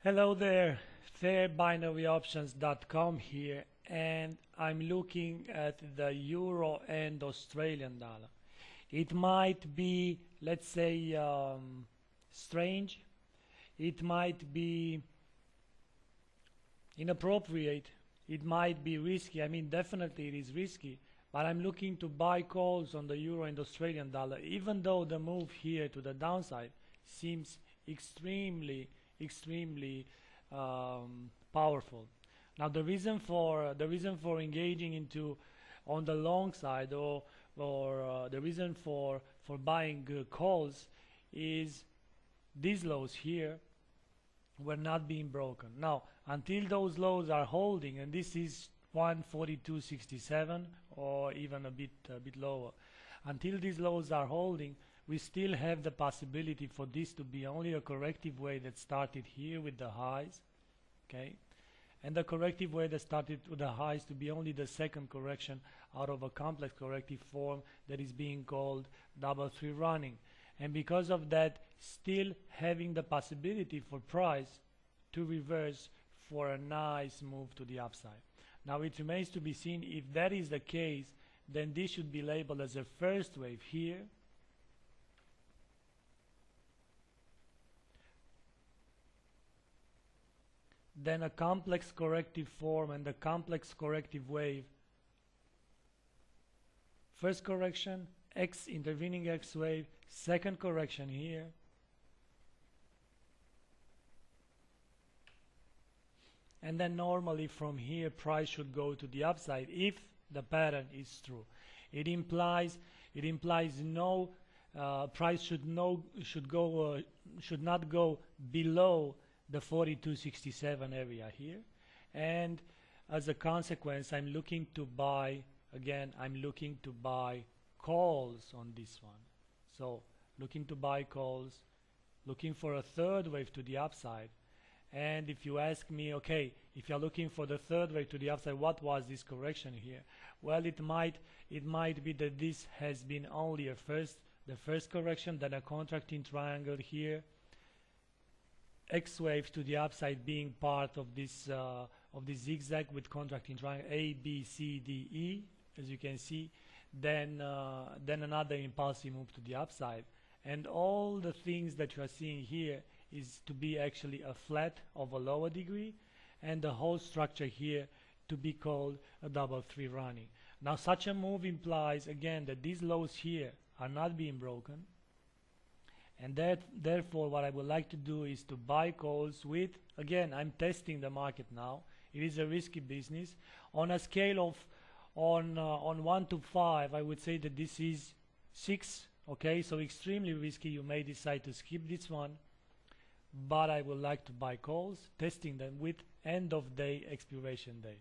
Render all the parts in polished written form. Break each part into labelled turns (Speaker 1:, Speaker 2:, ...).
Speaker 1: Hello there, fairbinaryoptions.com here, and I'm looking at the euro and Australian dollar. It might be, let's say, strange. It might be inappropriate. It might be risky. I mean, definitely it is risky. But I'm looking to buy calls on the euro and Australian dollar, even though the move here to the downside seems extremely powerful. Now, the reason for engaging into on the long side, or the reason for buying calls is these lows here were not being broken. Now, until those lows are holding, and this is 142.67 or even a bit lower, until these lows are holding, we still have the possibility for this to be only a corrective wave that started here with the highs, okay, and the corrective wave that started with the highs to be only the second correction out of a complex corrective form that is being called double three running. And because of that, still having the possibility for price to reverse for a nice move to the upside. Now it remains to be seen if that is the case, then this should be labeled as a first wave here, then a complex corrective form and a complex corrective wave. First correction, X intervening X wave, second correction here, and then normally from here price should go to the upside if the pattern is true. It implies no price should not go below the 42.67 area here, and as a consequence I'm looking to buy calls on this one. So looking to buy calls, looking for a third wave to the upside. And if you ask me, okay, if you're looking for the third wave to the upside, what was this correction here? Well, it might be that this has been only the first correction, then a contracting triangle here, X wave to the upside being part of this zigzag with contracting triangle A, B, C, D, E, as you can see, then another impulsive move to the upside, and all the things that you are seeing here is to be actually a flat of a lower degree, and the whole structure here to be called a double three running. Now such a move implies again that these lows here are not being broken, and therefore what I would like to do is to buy calls with, again, I'm testing the market now. It is a risky business. On a scale of on 1 to 5, I would say that this is 6. Okay, so extremely risky. You may decide to skip this one, but I would like to buy calls, testing them with end of day expiration date.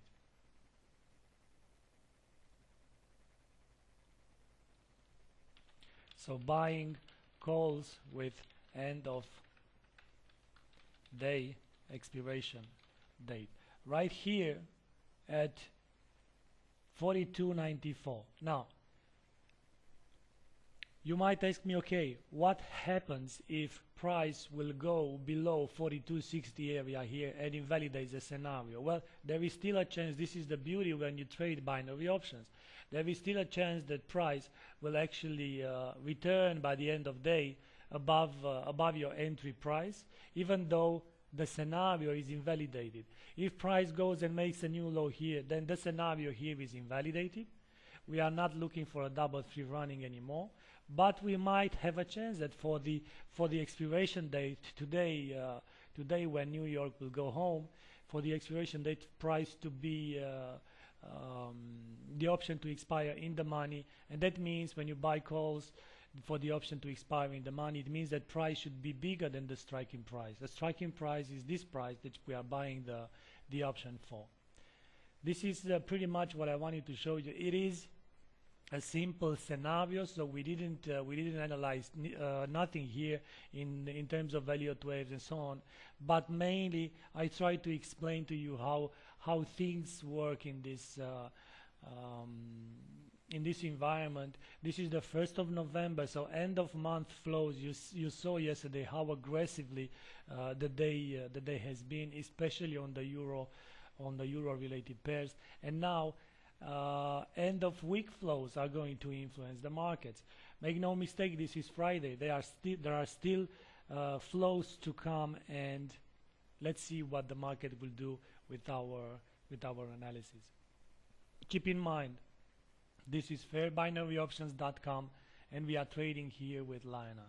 Speaker 1: So buying calls with end of day expiration date right here at 42.94. Now you might ask me, okay, what happens if price will go below 42.60 area here and invalidates the scenario? Well, there is still a chance. This is the beauty when you trade binary options. There is still a chance that price will actually return by the end of day above your entry price, even though the scenario is invalidated. If price goes and makes a new low here, then the scenario here is invalidated. We are not looking for a double three running anymore, but we might have a chance that for the expiration date today, when New York will go home, for the expiration date price to be the option to expire in the money, and that means when you buy calls for the option to expire in the money, it means that price should be bigger than the striking price. The striking price is this price that we are buying the option for. This is pretty much what I wanted to show you. It is a simple scenario, so we didn't analyze nothing here in terms of value at waves and so on, but mainly I try to explain to you how things work in this in this environment. This is the 1st of November, so end of month flows. You saw yesterday how aggressively the day has been, especially on the euro related pairs. And now end of week flows are going to influence the markets. Make no mistake, this is Friday. There are still flows to come, and let's see what the market will do with our analysis. Keep in mind, this is fairbinaryoptions.com, and we are trading here with Lionel.